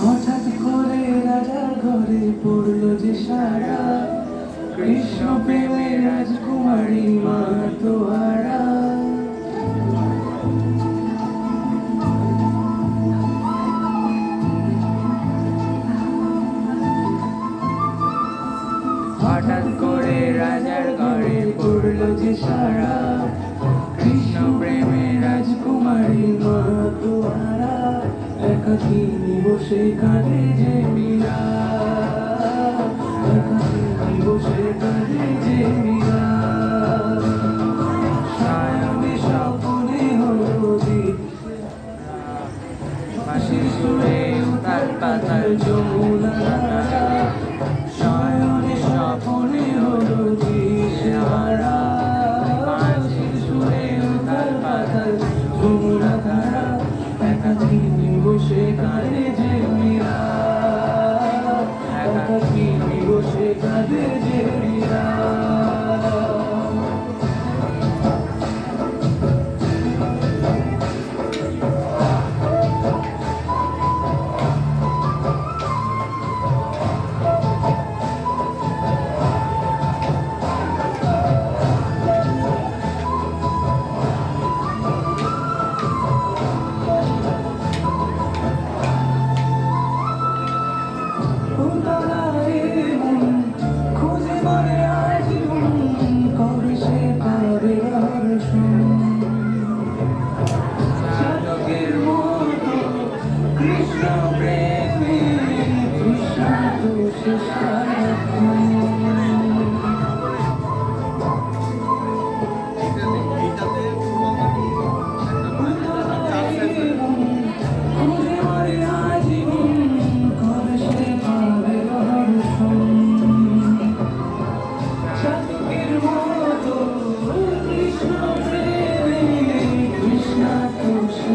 হঠাৎ করে রাজার ঘরে পড়লো যে সারা, কৃষ্ণ প্রেমে রাজকুমারী মা তোহারা। হঠাৎ করে রাজার ঘরে পড়লো যে সারা, কৃষ্ণ প্রেমে রাজকুমারী মা তোহারা। একাকিনী বসে কাঁদে যে মীরা, একাকিনী বসে কাঁদে যে মীরা। সায়নে স্বপ্নে হলো হাসির সুরে উতাল পাতাল যমুনা ধারা। সায়নে স্বপ্নে হলো দিশেহারা, হাসির সুরে উতাল পাতাল যমুনা ধারা। একাকিনী বসে কাঁদে যে মীরা, একাকিনী বসে কাঁদে যে মীরা। খুঁজে মরে আজীবন, কবে সে পাবে চাতকের মতো কৃষ্ণ প্রেমে তৃষ্ণার্ত সে সারাক্ষণ। খুঁজে মরে আজীবন, কবে সে পাবে চাতকের মতো কৃষ্ণ প্রেমে তৃষ্ণার্ত সে